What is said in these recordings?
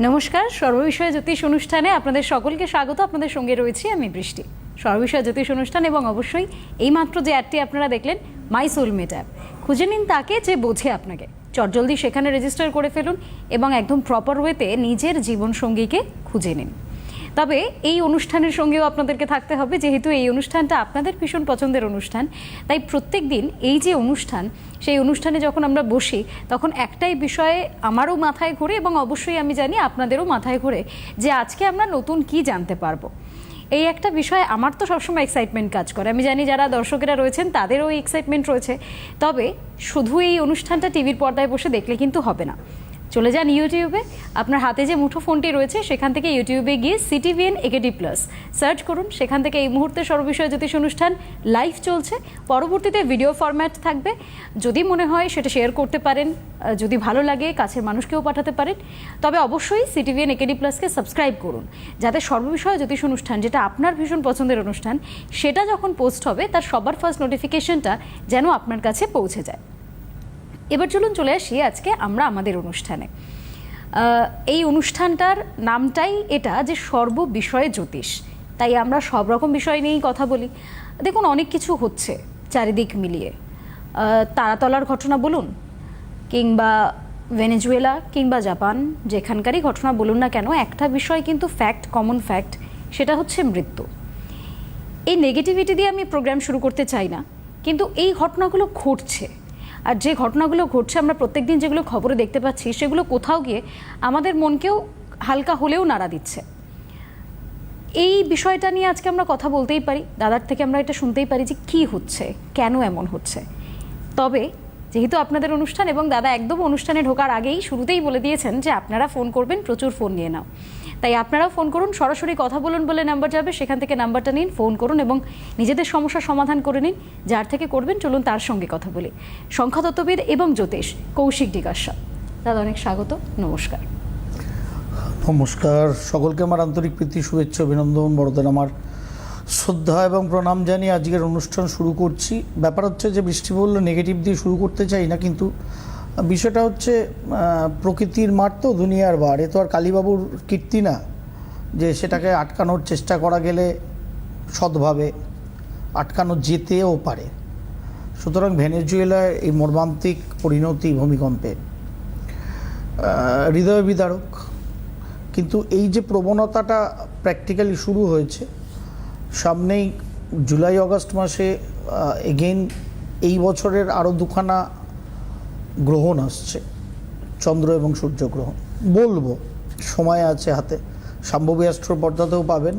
নমস্কার, সর্ববিষয় জ্যোতিষ অনুষ্ঠানে আপনাদের সকলকে স্বাগত। আপনাদের সঙ্গে রয়েছি আমি বৃষ্টি। সর্ববিষয় জ্যোতিষ অনুষ্ঠান এবং অবশ্যই এইমাত্র যে অ্যাডটি আপনারা দেখলেন, মাই সোলমেট অ্যাপ। খুঁজে নিন তাকে যে বোঝে আপনাকে। চটজলদি সেখানে রেজিস্টার করে ফেলুন এবং একদম প্রপার ওয়েতে নিজের জীবনসঙ্গীকে খুঁজে নিন। তবে এই অনুষ্ঠানের সঙ্গেও আপনাদেরকে থাকতে হবে, যেহেতু এই অনুষ্ঠানটা আপনাদের ভীষণ পছন্দের অনুষ্ঠান। তাই প্রত্যেক দিন এই যে অনুষ্ঠান, সেই অনুষ্ঠানে যখন আমরা বসি তখন একটাই বিষয়ে আমারও মাথায় ঘোরে এবং অবশ্যই আমি জানি আপনাদেরও মাথায় ঘোরে যে আজকে আমরা নতুন কি জানতে পারবো। এই একটা বিষয় আমার তো সবসময় এক্সাইটমেন্ট কাজ করে। আমি জানি যারা দর্শকেরা রয়েছেন তাদেরও এই এক্সাইটমেন্ট রয়েছে। তবে শুধু এই অনুষ্ঠানটা টিভির পর্দায় বসে দেখলে কিন্তু হবে না। চলে যান ইউটিউবে, আপনার হাতে যে মুঠো ফোনটি রয়েছে সেখান থেকে ইউটিউবে গিয়ে সিটিভিএন একেডি প্লাস সার্চ করুন। সেখান থেকে এই মুহূর্তে সর্ববিষয় জ্যোতিষ অনুষ্ঠান লাইভ চলছে। পরবর্তীতে ভিডিও ফরম্যাট থাকবে। যদি মনে হয় সেটা শেয়ার করতে পারেন, যদি ভালো লাগে কাছের মানুষকেও পাঠাতে পারেন। তবে অবশ্যই সিটিভিএন একেডি প্লাসকে সাবস্ক্রাইব করুন, যাতে সর্ববিষয় জ্যোতিষ অনুষ্ঠান, যেটা আপনার ভীষণ পছন্দের অনুষ্ঠান, সেটা যখন পোস্ট হবে তার সবার ফার্স্ট নোটিফিকেশনটা যেন আপনার কাছে পৌঁছে যায়। এবার চলে আসি আজকে আমরা আমাদের অনুষ্ঠানে। এই অনুষ্ঠানটার নামটাই এটা যে সর্ববিষয়ে জ্যোতিষ। তাই আমরা সব রকম বিষয় নিয়েই কথা বলি। দেখুন, অনেক কিছু হচ্ছে চারিদিক মিলিয়ে। তারাতলার ঘটনা বলুন, কিংবা ভেনেজুয়েলা, কিংবা জাপান, যেখানকারই ঘটনা বলুন না কেন, একটা বিষয় কিন্তু ফ্যাক্ট, কমন ফ্যাক্ট, সেটা হচ্ছে মৃত্যু। এই নেগেটিভিটি দিয়ে আমি প্রোগ্রাম শুরু করতে চাই না, কিন্তু এই ঘটনাগুলো ঘটছে। আর যে ঘটনাগুলো ঘটছে, আমরা প্রত্যেকদিন যেগুলো খবরে দেখতে পাচ্ছি, সেগুলো কোথাও গিয়ে আমাদের মনকেও হালকা হলেও নাড়া দিচ্ছে। এই বিষয়টা নিয়ে আজকে আমরা কথা বলতেই পারি, দাদার থেকে আমরা এটা শুনতেই পারি যে কী হচ্ছে, কেন এমন হচ্ছে। তবে যেহেতু আপনাদের অনুষ্ঠান এবং দাদা একদম অনুষ্ঠানে ঢোকার আগেই শুরুতেই বলে দিয়েছেন যে আপনারা ফোন করবেন, প্রচুর ফোন নিয়ে নাও। তাই আপনারাও ফোন করুন, সরাসরি কথা বলুন বলে নাম্বার যাবে, সেখান থেকে নাম্বারটা নিন, ফোন করুন এবং নিজেদের সমস্যার সমাধান করে নিন। যার থেকে করবেন চলুন তার সঙ্গে কথা বলি। সংখ্যাতত্ত্ববিদ এবং জ্যোতিষ কৌশিক ডিগাসা। দাদা অনেক স্বাগত, নমস্কার। নমস্কার, সকলকে আমার আন্তরিক প্রীতি, শুভেচ্ছা, অভিনন্দন, বড়দের আমার শ্রদ্ধা এবং প্রণাম জানিয়ে আজকের অনুষ্ঠান শুরু করছি। ব্যাপার হচ্ছে যে বৃষ্টি বলল নেগেটিভ দিয়ে শুরু করতে চাই না, কিন্তু বিষয়টা হচ্ছে প্রকৃতির মাঠ তো, দুনিয়ার বার। এ তো আর কালীবাবুর কীর্তি না যে সেটাকে আটকানোর চেষ্টা করা গেলে সৎভাবে আটকানো যেতেও পারে। সুতরাং ভেনেজুয়েলায় এই মর্মান্তিক পরিণতি ভূমিকম্পে হৃদয় বিদারক। কিন্তু এই যে প্রবণতাটা প্র্যাকটিক্যালি শুরু হয়েছে, সামনেই জুলাই আগস্ট মাসে এগেইন এই বছরের আরও দুখানা গ্রহণ আসছে, চন্দ্র এবং সূর্য গ্রহণ। বলবো সময় আছে হাতে, শাম্ভবী অ্যাস্ট্রো পর্দাতেও পাবেন,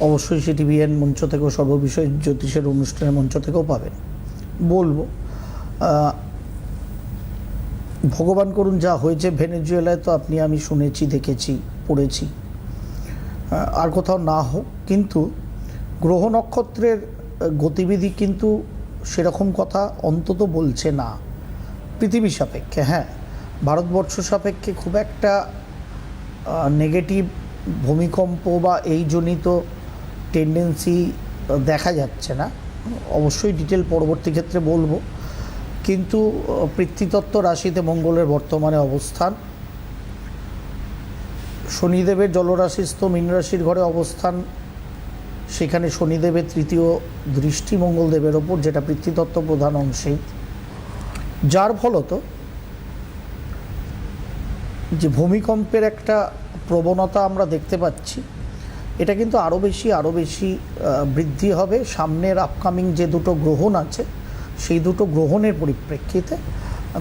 অবশ্যই সিটিভিএন মঞ্চ থেকেও, সর্ববিষয় জ্যোতিষের অনুষ্ঠানের মঞ্চ থেকেও পাবেন। বলবো ভগবান করুন যা হয়েছে ভেনেজুয়েলায়, তো আপনি আমি শুনেছি, দেখেছি, পড়েছি, আর কোথাও না হোক, কিন্তু গ্রহ নক্ষত্রের গতিবিধি কিন্তু সেরকম কথা অন্তত বলছে না পৃথিবী সাপেক্ষে। হ্যাঁ, ভারতবর্ষ সাপেক্ষে খুব একটা নেগেটিভ ভূমিকম্প বা এই জনিত টেন্ডেন্সি দেখা যাচ্ছে না। অবশ্যই ডিটেল পরবর্তী ক্ষেত্রে বলবো। কিন্তু পৃথ্বীতত্ত্ব রাশিতে মঙ্গলের বর্তমানে অবস্থান, শনিদেবের জলরাশিস্থ মীন রাশির ঘরে অবস্থান, সেখানে শনিদেবের তৃতীয় দৃষ্টি মঙ্গলদেবের ওপর, যেটা পৃথ্বীতত্ত্ব প্রধান অংশেই, যার ফলত যে ভূমিকম্পের একটা প্রবণতা আমরা দেখতে পাচ্ছি, এটা কিন্তু আরও বেশি বৃদ্ধি হবে সামনের আপকামিং যে দুটো গ্রহণ আছে, সেই দুটো গ্রহণের পরিপ্রেক্ষিতে।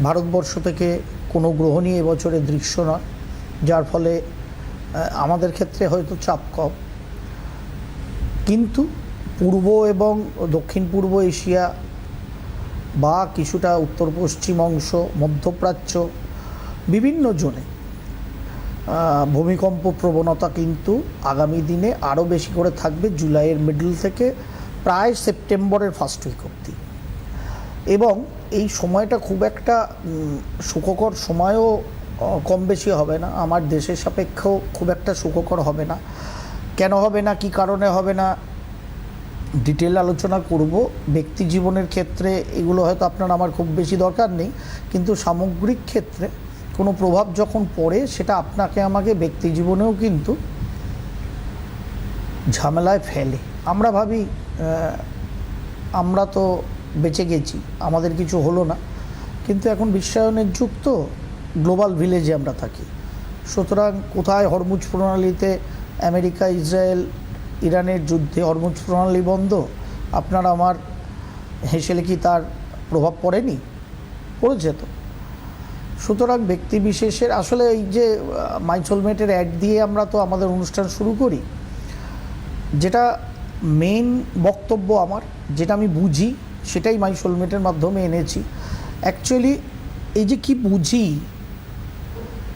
ভারতবর্ষ থেকে কোনো গ্রহণই এবছরে দৃশ্য নয়, যার ফলে আমাদের ক্ষেত্রে হয়তো চাপ কম। কিন্তু পূর্ব এবং দক্ষিণ পূর্ব এশিয়া বা কিছুটা উত্তর পশ্চিম অংশ, মধ্যপ্রাচ্য, বিভিন্ন জোনে ভূমিকম্প প্রবণতা কিন্তু আগামী দিনে আরও বেশি করে থাকবে, জুলাইয়ের মিডল থেকে প্রায় সেপ্টেম্বরের ফার্স্ট উইক অবধি। এবং এই সময়টা খুব একটা সুখকর সময়ও কম বেশি হবে না, আমার দেশের সাপেক্ষেও খুব একটা সুখকর হবে না। কেন হবে না, কী কারণে হবে না, ডিটেল আলোচনা করব। ব্যক্তি জীবনের ক্ষেত্রে এগুলো হয়তো আপনার আমার খুব বেশি দরকার নেই, কিন্তু সামগ্রিক ক্ষেত্রে কোনো প্রভাব যখন পড়ে সেটা আপনাকে আমাকে ব্যক্তি জীবনেও কিন্তু ঝামেলায় ফেলে। আমরা ভাবি আমরা তো বেঁচে গেছি, আমাদের কিছু হলো না, কিন্তু এখন বিশ্বায়নের যুগ তো, গ্লোবাল ভিলেজে আমরা থাকি। সুতরাং কোথায় হরমুজ প্রণালীতে আমেরিকা, ইসরায়েল, ইরানের যুদ্ধে হরমুজ প্রণালী বন্ধ, আপনার আমার হেসেলে কি তার প্রভাব পড়েনি? পড়েছে তো। সুতরাং ব্যক্তি বিশেষের আসলে এই যে মাই সোলমেটের অ্যাড দিয়ে আমরা তো আমাদের অনুষ্ঠান শুরু করি, যেটা মেইন বক্তব্য আমার, যেটা আমি বুঝি সেটাই মাই সোলমেটের মাধ্যমে এনেছি। অ্যাকচুয়ালি এই যে কি বুঝি,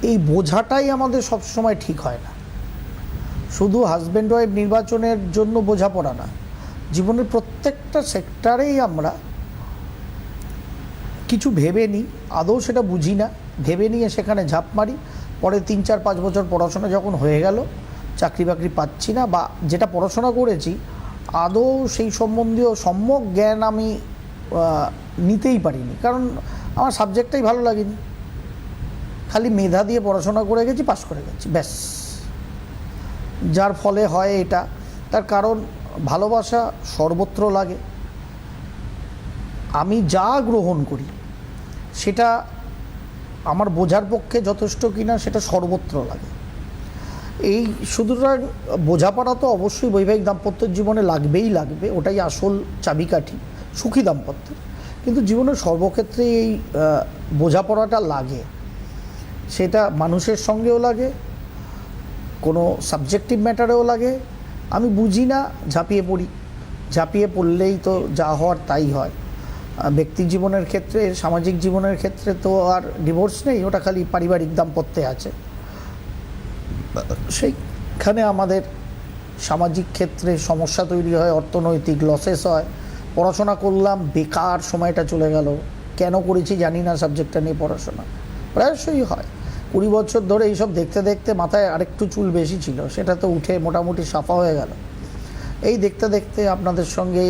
এই বোঝাটাই আমাদের সবসময় ঠিক হয় না। শুধু হাজব্যান্ড ওয়াইফ নির্বাচনের জন্য বোঝাপড়া না, জীবনের প্রত্যেকটা সেক্টরেই আমরা কিছু ভেবে নিই, আদৌ সেটা বুঝি না, ভেবে নিয়ে সেখানে ঝাঁপ মারি। পরে 3-4-5 বছর পড়াশোনা যখন হয়ে গেল, চাকরি বাকরি পাচ্ছি না, বা যেটা পড়াশোনা করেছি আদৌ সেই সম্বন্ধীয় সম্যক জ্ঞান আমি নিতেই পারিনি, কারণ আমার সাবজেক্টটাই ভালো লাগেনি। খালি মেধা দিয়ে পড়াশোনা করে গেছি, পাস করে গেছি, ব্যাস। যার ফলে হয় এটা, তার কারণ ভালোবাসা সর্বত্র লাগে। আমি যা গ্রহণ করি সেটা আমার বোঝার পক্ষে যথেষ্ট কিনা সেটা সর্বত্র লাগে। এই সুতরাং বোঝাপড়া তো অবশ্যই বৈবাহিক দাম্পত্যের জীবনে লাগবেই লাগবে, ওটাই আসল চাবিকাঠি সুখী দাম্পত্যের। কিন্তু জীবনের সর্বক্ষেত্রে এই বোঝাপড়াটা লাগে, সেটা মানুষের সঙ্গেও লাগে, কোনো সাবজেক্টিভ ম্যাটারেও লাগে। আমি বুঝি না, ঝাঁপিয়ে পড়ি, ঝাঁপিয়ে পড়লেই তো যা হওয়ার তাই হয়। ব্যক্তি জীবনের ক্ষেত্রে, সামাজিক জীবনের ক্ষেত্রে তো আর ডিভোর্স নেই, ওটা খালি পারিবারিক দাম্পত্যে আছে। সেইখানে আমাদের সামাজিক ক্ষেত্রে সমস্যা তৈরি হয়, অর্থনৈতিক লসেস হয়। পড়াশোনা করলাম, বেকার সময়টা চলে গেল, কেন করেছি জানি না সাবজেক্টটা নিয়ে পড়াশোনা, প্রায়শই হয়। 20 বছর ধরে এইসব দেখতে দেখতে মাথায় আরেকটু চুল বেশি ছিল, সেটা তো উঠে মোটামুটি সাফা হয়ে গেল। এই দেখতে দেখতে আপনাদের সঙ্গে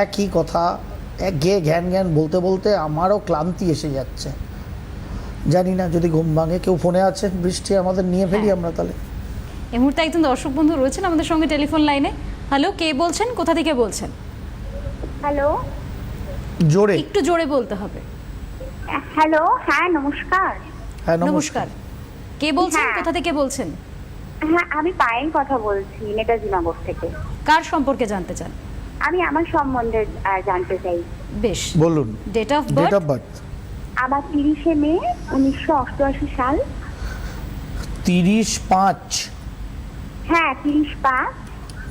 একই কথা গিয়ে জ্ঞান বলতে বলতে আমারও ক্লান্তি এসে যাচ্ছে। জানি না যদি ঘুম ভাঙে। কেউ ফোনে আছেন বৃষ্টি, আমাদের নিয়ে ফেলি আমরা তাহলে। এই মুহূর্তে একজন দর্শক বন্ধু রয়েছেন আমাদের সঙ্গে টেলিফোন লাইনে। হ্যালো, কে বলছেন, কোথা থেকে বলছেন? হ্যালো, জোরে, একটু জোরে বলতে হবে। হ্যালো, হ্যাঁ নমস্কার। হ্যাঁ নমস্কার, কে বলছেন, হ্যাঁ। কোথা থেকে বলছেন? হ্যাঁ, আমি পায়েল কথা বলছি, নেতাজি নগর থেকে। কার সম্পর্কে জানতে চান? আমি আমার সম্বন্ধে জানতে চাই। বেশ, বলুন। Date of date birth? Of birth আমার 30শে মে 1988 সাল। 30/5 হ্যাঁ, 30/5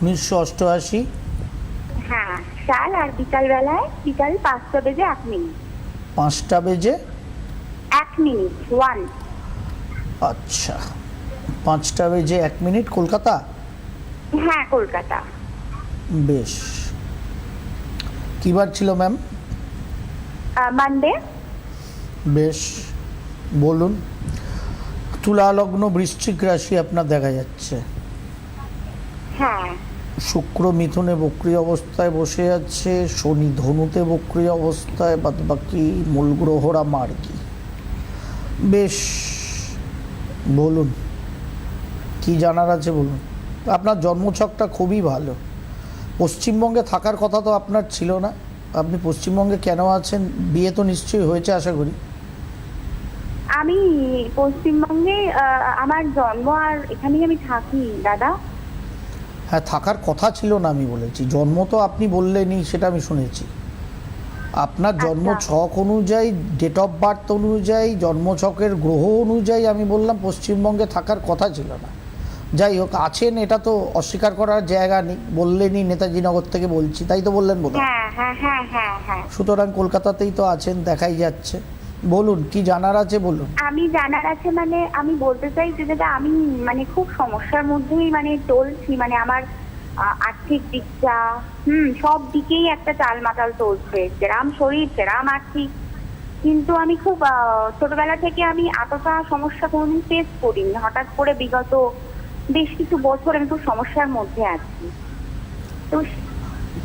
1988 হ্যাঁ সাল। আর বিকাল 5টা বেজে 1 মিনিট। 5টা বেজে 1 মিনিট 1। আচ্ছা, 5টা বেজে 1 মিনিট, কলকাতা? হ্যাঁ, কলকাতা। বেশ। কী বার ছিল ম্যাম? মানডে। বেশ, বলুন। তুলা লগ্ন, বৃশ্চিক রাশি আপনার দেখা যাচ্ছে। হ্যাঁ। শুক্র মিথুনে বক্রী অবস্থায় বসে আছে, শনি ধনুতে বক্রী অবস্থায়, বাদ বাকি মূল গ্রহরা মার কি। বেশ, বলুন কি জানার আছে বলুন। আপনার জন্মছকটা খুবই ভালো। পশ্চিমবঙ্গে থাকার কথা তো আপনার ছিল না, আপনি পশ্চিমবঙ্গে কেন আছেন? বিয়ে তো নিশ্চয়ই হয়েছে আশা করি। আমি পশ্চিমবঙ্গে, আমার জন্ম, আর এখানেই আমি থাকি দাদা। হ্যাঁ, থাকার কথা ছিল না আমি বলেছি, জন্ম তো আপনি বললেনই, সেটা আমি শুনেছি। আপনার জন্মছক অনুযায়ী, ডেট অফ বার্থ অনুযায়ী, জন্মছকের গ্রহ অনুযায়ী আমি বললাম পশ্চিমবঙ্গে থাকার কথা ছিল না। যাই হোক, আছেন, এটা তো অস্বীকার করার জায়গা নেই। বললেনই নেতাজি নগর থেকে বলছি, তাই তো বললেন বোধহয়। হ্যাঁ হ্যাঁ হ্যাঁ হ্যাঁ হ্যাঁ। সুতরাং কলকাতাতেই তো আছেন, দেখাই যাচ্ছে। বলুন কি জানার আছে বলুন। আমি জানার আছে, মানে আমি বলতে চাই যে দাদা, আমি মানে খুব সমস্যার মধ্যেই মানে চলছি। মানে আমার আর্থিক দিকটা, সব দিকেই একটা টালমাটাল চলছে। যেরাম শরীর সেরাম আর্থিক। কিন্তু আমি খুব ছোটবেলা থেকে আমি এতটা সমস্যা কোনোদিন ফেস করিনি। হঠাৎ করে বিগত বেশ কিছু বছর আমি খুব সমস্যার মধ্যে আছি। তো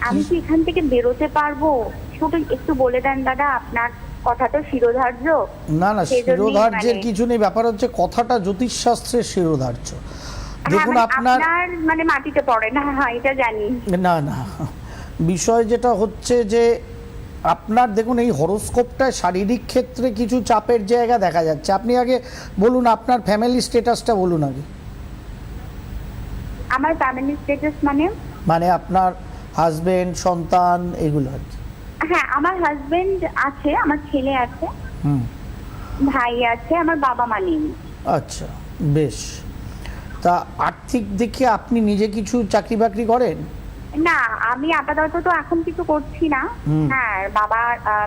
আমি কি এখান থেকে বেরোতে পারবো? শুধু একটু বলে দেন দাদা, আপনার কথা তো শিরোধার্য। না না, সেই জন্যই শিরোধার্যের মানে- কিছু নেই, ব্যাপার হচ্ছে কথাটা জ্যোতিষশাস্ত্রের শিরোধার্য। হ্যাঁ, দেখুন মানে আপনার মানে মাটিতে পড়ে না, হ্যাঁ এটা জানি। না না, বিষয় যেটা হচ্ছে যে আপনার দেখুন এই হরোস্কোপটায় শারীরিক ক্ষেত্রে কিছু চাপের জায়গা দেখা যাচ্ছে। আপনি আগে বলুন আপনার ফ্যামিলি স্ট্যাটাসটা বলুন আগে। আমার ফ্যামিলি স্ট্যাটাস মানে আপনার হাজবেন্ড, সন্তান, এগুলো আর কি। হ্যাঁ, আমার হাজবেন্ড আছে, আমার ছেলে আছে, হুম, ভাই আছে, আমার বাবা মা নেই। আচ্ছা বেশ। তা আর্থিক দিকে আপনি নিজে কিছু চাকরি বাকরি করেন? না, আমি আপাতত তো এখন কিছু করছি না। হ্যাঁ,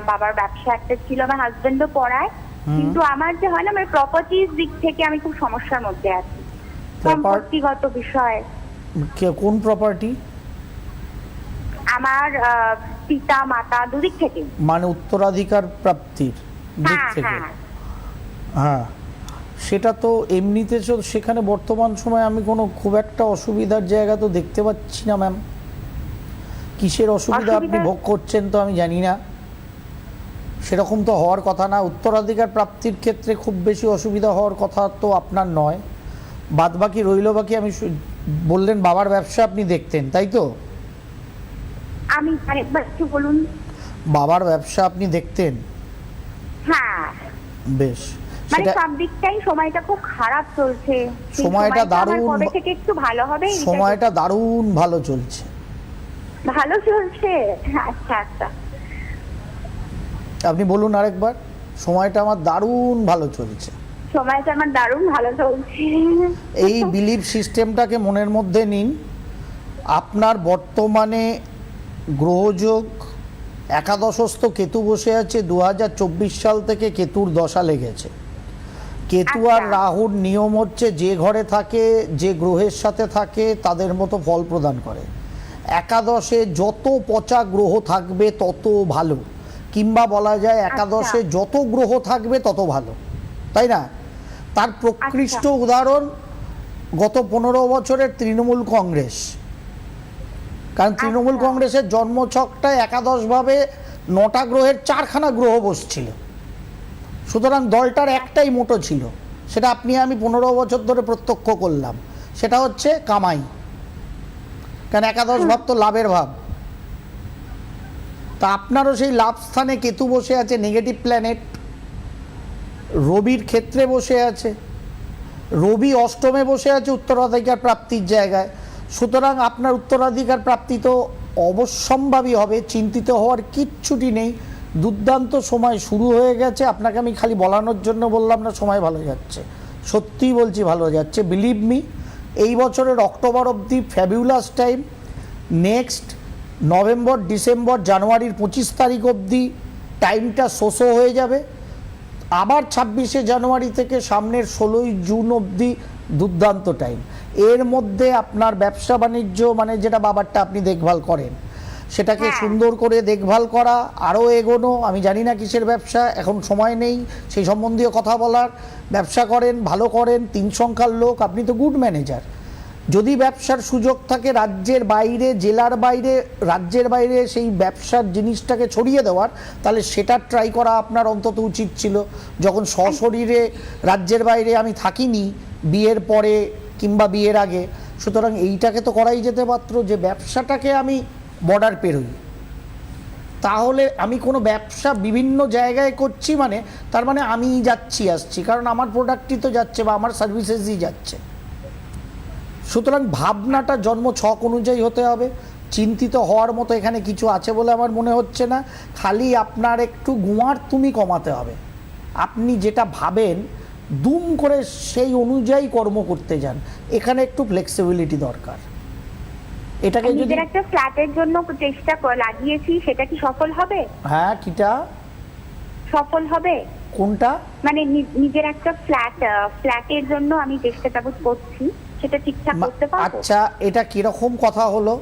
বাবার ব্যবসা একটা ছিল, আমার হাজবেন্ডও পড়ায়, কিন্তু আমার যে হয় না, আমার প্রপার্টির দিক থেকে আমি খুব সমস্যার মধ্যে আছি, সম্পত্তিগত বিষয়। কোন প্রপার্টি? আমার পিতা মাতা দুদিক থেকে। মানে উত্তরাধিকার প্রাপ্তির দিক হ্যাঁ থেকে? হ্যাঁ। হ্যাঁ, সেটা তো এমনিতে সেখানে বর্তমান সময়ে আমি কোনো খুব একটা অসুবিধার জায়গা তো দেখতে পাচ্ছি না ম্যাম। কিসের অসুবিধা আপনি ভোগ করছেন তো আমি জানি না, সেরকম তো হওয়ার কথা না। উত্তরাধিকার প্রাপ্তির ক্ষেত্রে খুব বেশি অসুবিধা হওয়ার কথা তো আপনার নয়। বাদ বাকি রইল বাকি, আমি বললেন বাবার ব্যবসা আপনি দেখতেন, তাই তো? আমি আরেকবার একটু বলুন। বাবার ব্যবসা আপনি দেখতেন? হ্যাঁ, বেশ। মানে সেটা সব দিকটাই সময়টা খুব খারাপ চলছে। সেই সময়টা আমার দারুণ, কবে থেকে একটু ভালো হবে? সময়টা দারুণ ভালো চলছে। ভালো চলছে? আচ্ছা আচ্ছা। আপনি বলুন আরেকবার। সময়টা আমার দারুণ ভালো চলছে। সময়টা আমার দারুণ ভালো চলছে। এই বিলিভ সিস্টেমটাকে মনের মধ্যে নিন। আপনার বর্তমানে গ্রহযোগ, একাদশস্থ কেতু বসে আছে, 2024 সাল থেকে কেতুর দশা লেগেছে। কেতু আর আচ্ছা। রাহুর নিয়ম হচ্ছে যে ঘরে থাকে, যে গ্রহের সাথে থাকে তাদের মতো ফল প্রদান করে। একাদশে যত পচা গ্রহ থাকবে তত ভালো, কিংবা বলা যায় একাদশে যত গ্রহ থাকবে তত ভালো, তাই না? তার প্রকৃষ্ট উদাহরণ গত 15 বছরের তৃণমূল কংগ্রেস। কারণ তৃণমূল কংগ্রেসের জন্মছকটায় একাদশভাবে 9টা গ্রহের 4খানা গ্রহ বসছিল, সুতরাং দলটার একটাই মোটো ছিল, সেটা আপনি আমি 15 বছর ধরে প্রত্যক্ষ করলাম, সেটা হচ্ছে কামাই। কারণ একাদশ ভাব তো লাভের ভাব। তা আপনারও সেই লাভ স্থানে কেতু বসে আছে, নেগেটিভ প্ল্যানেট। রবির ক্ষেত্রে বসে আছে, রবি অষ্টমে বসে আছে উত্তরাধিকার প্রাপ্তির জায়গায়। সুতরাং আপনার উত্তরাধিকার প্রাপ্তি তো অবশ্যম্ভাবী হবে, চিন্তিত হওয়ার কিচ্ছুটি নেই। দুর্দান্ত সময় শুরু হয়ে গেছে। আপনাকে আমি খালি বলানোর জন্য বললাম না সময় ভালো যাচ্ছে, সত্যিই বলছি ভালো যাচ্ছে। বিলিভ মি, এই বছরের অক্টোবর অবধি fabulous time. Next November, December, জানুয়ারির 25 তারিখ অবধি টাইমটা শোষো হয়ে যাবে। আবার 26শে জানুয়ারি থেকে সামনের 16ই জুন অবধি দুর্দান্ত টাইম। এর মধ্যে আপনার ব্যবসা বাণিজ্য, মানে যেটা বাবারটা আপনি দেখভাল করেন, সেটাকে সুন্দর করে দেখভাল করা, আরও এগোনো। আমি জানি না কিসের ব্যবসা, এখন সময় নেই সেই সম্বন্ধীয় কথা বলার। ব্যবসা করেন, ভালো করেন, 3 সংখ্যার লোক, আপনি তো গুড ম্যানেজার। যদি ব্যবসার সুযোগ থাকে রাজ্যের বাইরে, জেলার বাইরে, রাজ্যের বাইরে সেই ব্যবসার জিনিসটাকে ছড়িয়ে দেওয়ার, তাহলে সেটা ট্রাই করা আপনার অন্তত উচিত ছিল। যখন সশরীরে রাজ্যের বাইরে আমি থাকিনি বিয়ের পরে কিংবা বিয়ের আগে, সুতরাং এইটাকে তো করাই যেতে পারত যে ব্যবসাটাকে আমি বর্ডার পেরোই। তাহলে আমি কোনো ব্যবসা বিভিন্ন জায়গায় করছি, মানে তার মানে আমি যাচ্ছি আসছি, কারণ আমার প্রোডাক্টই তো যাচ্ছে বা আমার সার্ভিসেসই যাচ্ছে। সুতরাং ভাবনাটা জন্ম ছক অনুযায়ী হতে হবে। চিন্তিত হওয়ার মতো এখানে কিছু আছে বলে আমার মনে হচ্ছে না। খালি আপনার একটু গুমার তুমি কমাতে হবে। আপনি যেটা ভাবেন দুম করে সেই অনুযায়ী কর্ম করতে যান, এখানে একটু ফ্লেক্সিবিলিটি দরকার। এটাকে যদি একটা ফ্ল্যাটের জন্য চেষ্টা লাগিয়েছি, সেটা কি সফল হবে? হ্যাঁ, কিটা সফল হবে? কোনটা? মানে নিজের একটা ফ্ল্যাটের জন্য আমি চেষ্টা করছি, সেটা ঠিকঠাক করতে পারবো? আচ্ছা, এটা কিরকম কথা হলো?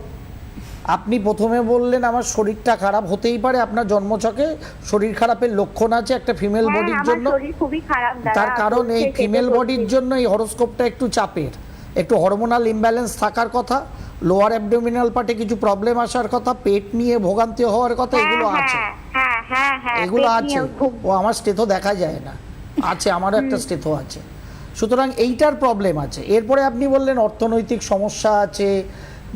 আপনি প্রথমে বললেন আমার শরীরটা খারাপ। হতেই পারে আপনার জন্মছকে শরীর খারাপের লক্ষণ আছে একটা ফিমেল বডির জন্য। খুবই খারাপ, তার কারণ এই ফিমেল বডির জন্য এই হরোস্কোপটা একটু চাপের, একটু হরমোনাল ইমব্যালেন্স থাকার কথা, লোয়ার অ্যাবডোমিনাল পার্টে কিছু প্রবলেম আসার কথা, পেট নিয়ে ভোগান্তি হওয়ার কথা, এগুলো আছে। হ্যাঁ হ্যাঁ এগুলো পেট আছে। নিয়েও খুব ও আমার স্টেথো দেখা যায় না, আছে, আমারও একটা স্টেথো আছে। সুতরাং এইটার প্রবলেম আছে। এরপরে আপনি বললেন অর্থনৈতিক সমস্যা আছে,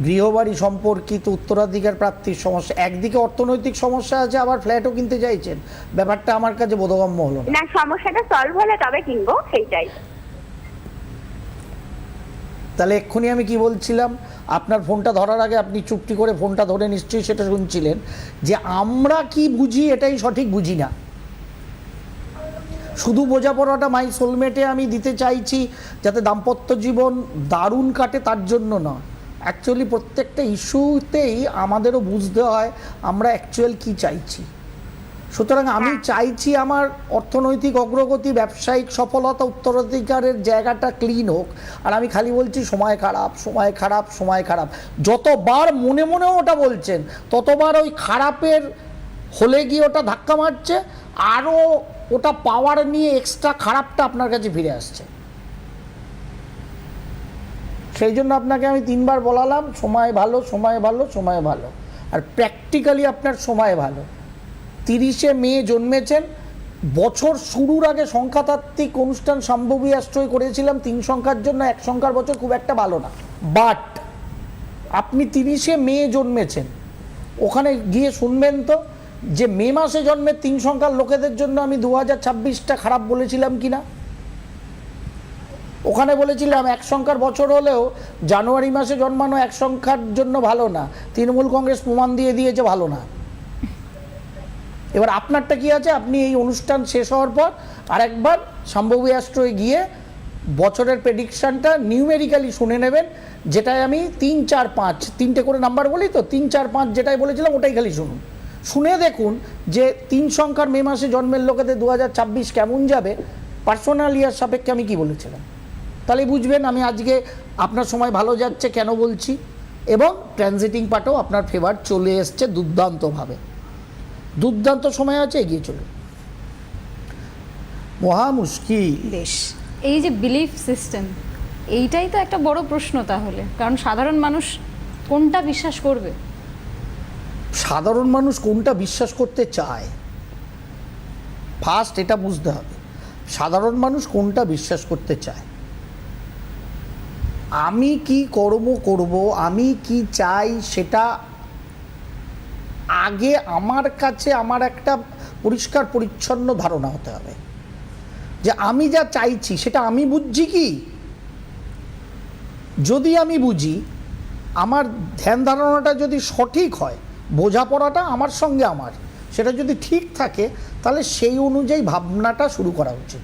গৃহবাড়ি সম্পর্কিত উত্তরাধিকার প্রাপ্তির সমস্যা। একদিকে অর্থনৈতিক সমস্যা আছে, আবার ফ্ল্যাটও কিনতে চাইছেন, ব্যাপারটা আমার কাছে বোধগম্য হলো না। না, সমস্যাটা সলভ হলে তবে কিনবো, সেইটাই। তাহলে এক্ষুনি আমি কি বলছিলাম, আপনার ফোনটা ধরার আগে আপনি চুপটি করে ফোনটা ধরে নিশ্চয়ই সেটা শুনছিলেন, যে আমরা কি বুঝি এটাই সঠিক বুঝি না। শুধু বোঝাপড়াটা মাই সোলমেটে আমি দিতে চাইছি যাতে দাম্পত্য জীবন দারুণ কাটে, তার জন্য না। অ্যাকচুয়ালি প্রত্যেকটা ইস্যুতেই আমাদেরও বুঝতে হয় আমরা অ্যাকচুয়াল কি চাইছি। সুতরাং আমি চাইছি আমার অর্থনৈতিক অগ্রগতি, ব্যবসায়িক সফলতা, উত্তরাধিকারের জায়গাটা ক্লিন হোক। আর আমি খালি বলছি সময় খারাপ, সময় খারাপ, সময় খারাপ। যতবার মনে মনেও ওটা বলছেন, ততবার ওই খারাপের হলে গিয়ে ওটা ধাক্কা মারছে, আরও ওটা পাওয়ার নিয়ে এক্সট্রা খারাপটা আপনার কাছে ফিরে আসছে। সেই জন্য আপনাকে আমি 3 বার বলালাম সময় ভালো, সময় ভালো, সময় ভালো। আর প্র্যাকটিক্যালি আপনার সময় ভালো। 30শে মে জন্মেছেন, বছর শুরুর আগে সংখ্যাতাত্ত্বিক অনুষ্ঠান সম্ভবী আশ্রয় করেছিলাম 3 সংখ্যার জন্য। 1 সংখ্যার বছর খুব একটা ভালো না, বাট আপনি 30শে মে জন্মেছেন, ওখানে গিয়ে শুনবেন তো যে মে মাসে জন্মের 3 সংখ্যার লোকেদের জন্য আমি 2026টা খারাপ বলেছিলাম কিনা। ওখানে বলেছিলাম 1 সংখ্যার বছর হলেও জানুয়ারি মাসে জন্মানো 1 সংখ্যার জন্য ভালো না। তৃণমূল কংগ্রেস প্রমাণ দিয়ে দিয়েছে ভালো না। এবার আপনারটা কি আছে, আপনি এই অনুষ্ঠান শেষ হওয়ার পর আরেকবার সম্ভবী অ্যাস্ট্রোয় গিয়ে বছরের প্রেডিকশানটা নিউমেরিক্যালি শুনে নেবেন, যেটাই আমি 3, 4, 5 3টে করে নাম্বার বলি তো, 3, 4, 5 যেটাই বলেছিলাম ওটাই খালি শুনুন। শুনে দেখুন যে 3 সংখ্যার মে মাসে জন্মের লোকেদের 2026 কেমন যাবে, পার্সোনাল ইয়ার সাপেক্ষে আমি কি বলেছিলাম। তাহলে বুঝবেন আমি আজকে আপনার সময় ভালো যাচ্ছে কেন বলছি, এবং ট্রানজিটিং পার্টও আপনার ফেভার চলে এসছে দুর্দান্তভাবে। দুর্দান্ত সময় আছে, এগিয়ে চলুন। মহা মুশকিল। বেশ, এই যে বিলিফ সিস্টেম, এইটাই তো একটা বড় প্রশ্ন তাহলে। কারণ সাধারণ মানুষ কোনটা বিশ্বাস করবে? সাধারণ মানুষ কোনটা বিশ্বাস করতে চায়, ফার্স্ট এটা বুঝতে হবে। সাধারণ মানুষ কোনটা বিশ্বাস করতে চায়। আমি কি কর্ম করব, আমি কি চাই, সেটা আগে আমার কাছে আমার একটা পরিষ্কার পরিচ্ছন্ন ধারণা হতে হবে যে আমি যা চাইছি সেটা আমি বুঝছি কি। যদি আমি বুঝি, আমার ধ্যান ধারণাটা যদি সঠিক হয়, বোঝাপড়াটা আমার সঙ্গে আমার সেটা যদি ঠিক থাকে, তাহলে সেই অনুযায়ী ভাবনাটা শুরু করা উচিত।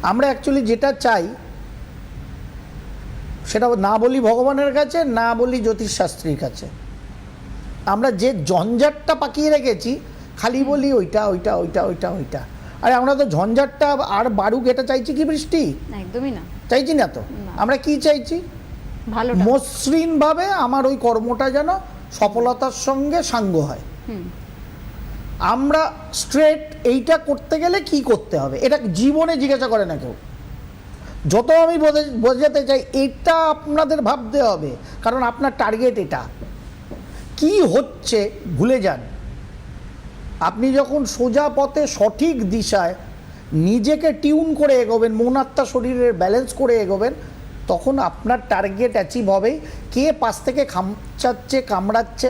আমরা অ্যাকচুয়ালি যেটা চাই সেটা না বলি ভগবানের কাছে, না বলি জ্যোতিষশাস্ত্রীর কাছে, আমরা যে ঝঞ্ঝাটটা পাকিয়ে রেখেছি খালি বলি ওইটা ওইটা ওইটা ওইটা ওইটা। আরে আমরা তো ঝঞ্ঝাটটা আর বাড়ুক এটা চাইছি কি বৃষ্টি? একদমই না, চাইছি না তো। আমরা কি চাইছি? ভালো মসৃণভাবে আমার ওই কর্মটা যেন সফলতার সঙ্গে সাঙ্গ হয়। আমরা স্ট্রেট এইটা করতে গেলে কি করতে হবে, এটা জীবনে জিজ্ঞাসা করে না কেউ। যত আমি বোঝাতে চাই এটা আপনাদের ভাবতে হবে, কারণ আপনার টার্গেট এটা। কি হচ্ছে ভুলে যান। আপনি যখন সোজা পথে সঠিক দিশায় নিজেকে টিউন করে এগোবেন, মন আত্মা শরীরের ব্যালেন্স করে এগোবেন, তখন আপনার টার্গেট অ্যাচিভ হবেই। কে পাশ থেকে খামচাচ্ছে, কামড়াচ্ছে,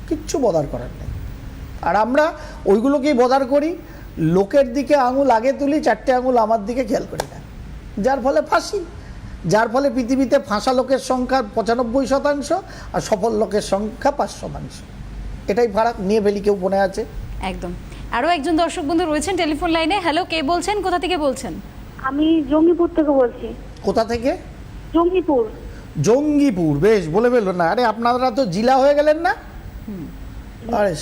কিচ্ছু বদার করার নেই। আর আমরা ওইগুলোকেই বদার করি, লোকের দিকে আঙুল আগে তুলি, 4টে আঙুল আমার দিকে খেয়াল করি না, যার ফলে ফাঁসি। যার ফলে পৃথিবীতে ফাঁসা লোকের সংখ্যা 95% আর সফল লোকের সংখ্যা 5%। এটাই ফারাক, নিয়ে ফেলি কেউ মনে আছে। একদম। আরও একজন দর্শক বন্ধু রয়েছেন টেলিফোন লাইনে। হ্যালো, কে বলছেন, কোথা থেকে বলছেন? আমি জঙ্গিপুর থেকে বলছি। কোথা থেকে? জঙ্গিপুর। জঙ্গিপুর, বেশ, বলে ফেলুন না। আরে আপনারা তো জেলা হয়ে গেলেন না। আরে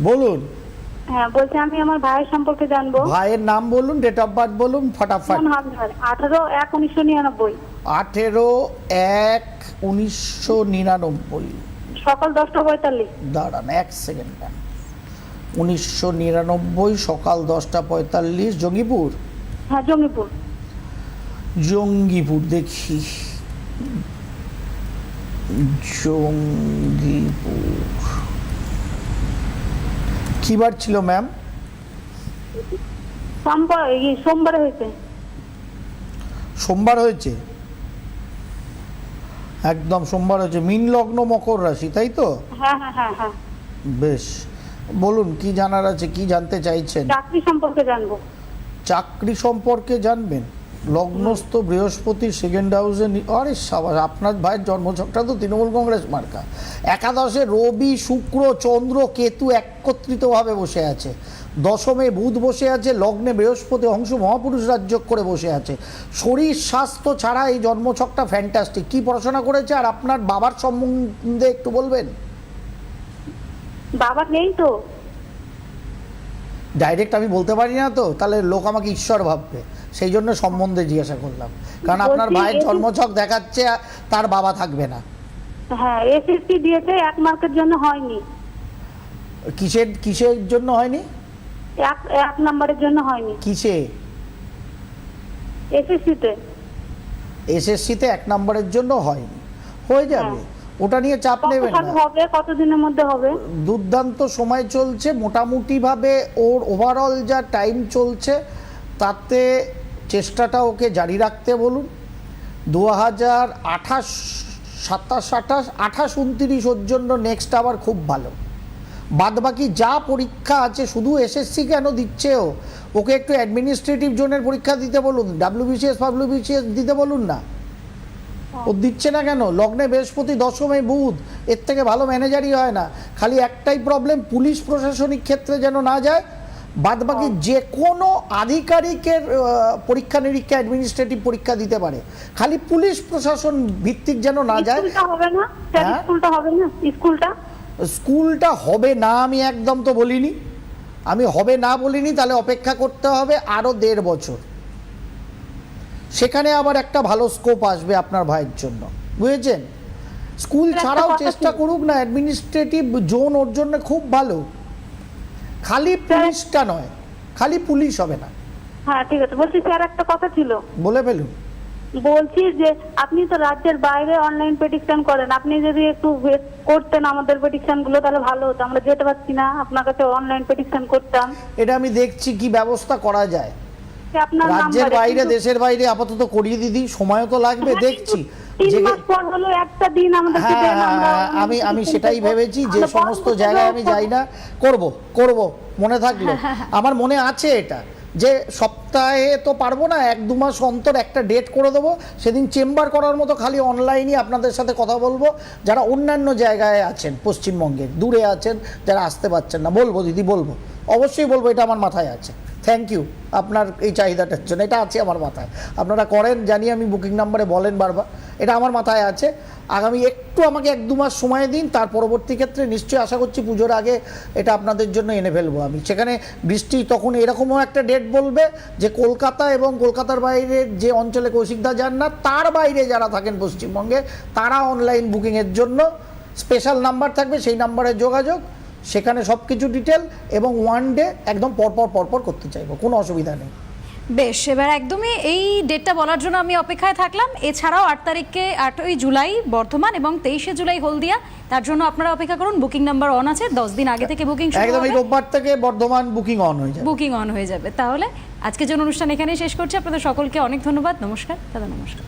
বলুন। হ্যাঁ, বলছি আমি আমার ভাইয়ের সম্পর্কে জানবো। ভাইয়ের নাম বলুন, ডেট অফ বার্থ বলুন ফটাফট। 18/1/1999। 18/1/1999। সকাল 10:45। দাঁড়ান 1 সেকেন্ড। 1999 সকাল 10:45, জঙ্গিপুর। হ্যাঁ, জঙ্গিপুর। জঙ্গিপুর দেখি, জঙ্গিপুর কী বার ছিল ম্যাম? সোমবারে হয়েছে। সোমবার হয়েছে, একদম সোমবার হয়েছে। মীন লগ্ন, মকর রাশি, তাই তো? হ্যাঁ হ্যাঁ হ্যাঁ হ্যাঁ। বেশ, বলুন কি জানার আছে, কি জানতে চাইছেন? চাকরি সম্পর্কে জানবো। চাকরি সম্পর্কে জানবেন? লগ্নস্থ বৃহস্পতি সেকেন্ড হাউসে, আরে সাবাস, আপনার ভাইয়ের জন্মছকটা তো তৃণমূল কংগ্রেস মার্কা। একাদশে রবি, শুক্র, চন্দ্র, কেতু একত্রিতভাবে বসে আছে। দশমে বুধ বসে আছে, লগ্নে বৃহস্পতি অংশ মহাপুরুষ রাজ্য করে বসে আছে। শরীর স্বাস্থ্য ছাড়া এই জন্মছকটা ফ্যান্টাস্টিক। কি পড়াশোনা করেছে? আর আপনার বাবার সম্বন্ধে একটু বলবেন। বাবা নেই তো। ডাইরেক্ট আমি বলতে পারি না তো, তাহলে লোক আমাকে ঈশ্বর ভাববে, সেই জন্য সম্বন্ধে জিজ্ঞাসা করলাম। কারণ আপনার বলছি, ভাইয়ের জন্মছক দেখাচ্ছে তার বাবা থাকবে না। হ্যাঁ, এসএসসি দিয়েছে, 1 মার্কের জন্য হয়নি। কিসের জন্য হয়নি? 1 নাম্বারের জন্য হয়নি। কিসে? এসএসসিতে। এসএসসিতে 1 নম্বরের জন্য হয়নি, হয়ে যাবে, ওটা নিয়ে চাপ নেবেন না। হবে কতদিনের মধ্যে হবে? দুর্দান্ত সময় চলছে মোটামুটিভাবে। ওর ওভারঅল যা টাইম চলছে তাতে চেষ্টাটা ওকে জারি রাখতে বলুন। 2028, 27, 28, 29 ওর জন্য নেক্সট আবার খুব ভালো। বাদবাকি যা পরীক্ষা আছে, শুধু এসএসসি কেন দিচ্ছে ওকে একটু অ্যাডমিনিস্ট্রেটিভ জোনের পরীক্ষা দিতে বলুন, WBCS দিতে বলুন না। ও দিচ্ছে না কেন? লগ্নে বৃহস্পতি, দশমে বুধ, এর থেকে ভালো ম্যানেজারই হয় না। খালি একটাই প্রবলেম, পুলিশ প্রশাসনিক ক্ষেত্রে যেন না যায়। বাদবাকি যে কোনো আধিকারিকের পরীক্ষা নিরীক্ষা, অ্যাডমিনিস্ট্রেটিভ পরীক্ষা দিতে পারে, খালি পুলিশ প্রশাসন ভিত্তিক যেন না যায়। স্কুলটা হবে না স্যার? হ্যাঁ? স্কুলটা হবে না? স্কুলটা হবে না আমি একদম তো বলিনি। আমি হবে না বলিনি, তাহলে অপেক্ষা করতে হবে আরও 1.5 বছর। সেখানে আবার একটা ভালো স্কোপ আসবে আপনার ভাইয়ের জন্য, বুঝেছেন? স্কুল ছাড়াও চেষ্টা করুক না, অ্যাডমিনিস্ট্রেটিভ জোন ওর জন্য খুব ভালো। খালি পুলিশটা নয়, খালি পুলিশ হবে না। হ্যাঁ ঠিক আছে। বলছি স্যার, একটা কথা ছিল। বলে ফেলুন। বলছি যে আপনি তো রাজ্যের বাইরে অনলাইন পেটিশন করেন, আপনি যদি একটু করতেন আমাদের পেটিশন গুলো তাহলে ভালো হতো। আমরা যেতে পারছি না, আপনার কাছে অনলাইন পেটিশন করতাম। এটা আমি দেখছি কি ব্যবস্থা করা যায়। আপনার রাজ্যের বাইরে, দেশের বাইরে আপাতত করিয়ে দিদি, সময় তো লাগবে, দেখছি। 3 মাস পর হলো একটা দিন আমাদেরকে দেন, আমরা আমি সেটাই ভেবেছি, যে সমস্ত জায়গায় আমি যাই না, করব মনে থাকলো। আমার মনে আছে এটা, যে সপ্তাহে তো পারবো না, 1-2 মাস অন্তর একটা ডেট করে দেবো। সেদিন চেম্বার করার মতো খালি অনলাইনই আপনাদের সাথে কথা বলবো, যারা অন্যান্য জায়গায় আছেন, পশ্চিমবঙ্গের দূরে আছেন, যারা আসতে পারছেন না। বলবো দিদি, বলবো, অবশ্যই বলবো, এটা আমার মাথায় আছে। থ্যাংক ইউ আপনার এই চাহিদাটার জন্য, এটা আছে আমার মাথায়। আপনারা করেন জানি, আমি বুকিং নাম্বারে বলেন বারবার, এটা আমার মাথায় আছে। আগামী একটু আমাকে 1-2 মাস সময় দিন, তার পরবর্তী ক্ষেত্রে নিশ্চয়ই আশা করছি পুজোর আগে এটা আপনাদের জন্য এনে ফেলবো আমি। সেখানে বৃষ্টি তখন এরকমও একটা ডেট বলবে যে কলকাতা এবং কলকাতার বাইরের যে অঞ্চলে কৌশিকদা যান না, তার বাইরে যারা থাকেন পশ্চিমবঙ্গে, তারা অনলাইন বুকিংয়ের জন্য স্পেশাল নাম্বার থাকবে, সেই নাম্বারে যোগাযোগ। সেখানে সব কিছু ডিটেল এবং 1 ডে একদম পরপর করতে চাইবো, কোনো অসুবিধা নেই। বেশ, এবার একদমই এই ডেটটা বলার জন্য আমি অপেক্ষায় থাকলাম। এছাড়াও 8 তারিখে 8ই জুলাই বর্ধমান এবং 23শে জুলাই হলদিয়া, তার জন্য আপনারা অপেক্ষা করুন। বুকিং নাম্বার অন আছে, 10 দিন আগে থেকে বুকিং শুরু একদম হবে। এই রোববার থেকে বর্ধমান বুকিং অন হয়ে যাবে। বুকিং অন হয়ে যাবে। তাহলে আজকের জন্য অনুষ্ঠান এখানেই শেষ করছি। আপনাদের সকলকে অনেক ধন্যবাদ। নমস্কার দাদা। নমস্কার।